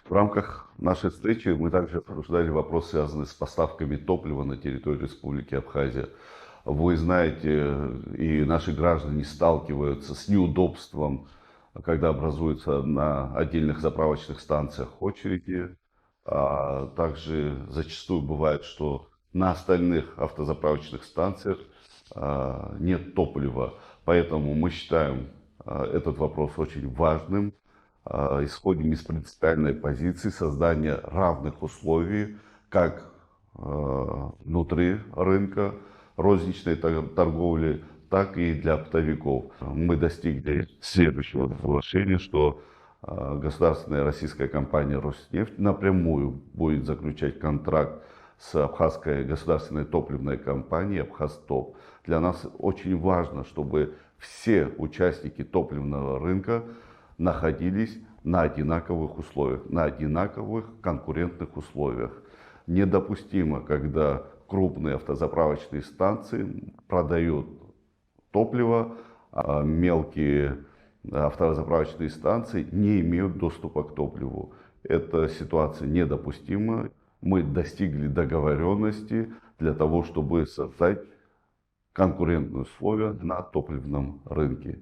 В рамках нашей встречи мы также обсуждали вопрос, связанный с поставками топлива на территорию Республики Абхазия. Вы знаете, и наши граждане сталкиваются с неудобством, когда образуются на отдельных заправочных станциях очереди. А также зачастую бывает, что на остальных автозаправочных станциях нет топлива. Поэтому мы считаем этот вопрос очень важным. Исходим из принципиальной позиции создания равных условий как внутри рынка розничной торговли, так и для оптовиков. Мы достигли следующего соглашения, что государственная российская компания «Роснефть» напрямую будет заключать контракт с абхазской государственной топливной компанией «Абхазтоп». Для нас очень важно, чтобы все участники топливного рынка находились на одинаковых условиях, на одинаковых конкурентных условиях. Недопустимо, когда крупные автозаправочные станции продают топливо, а мелкие автозаправочные станции не имеют доступа к топливу. Эта ситуация недопустима. Мы достигли договоренности для того, чтобы создать конкурентные условия на топливном рынке.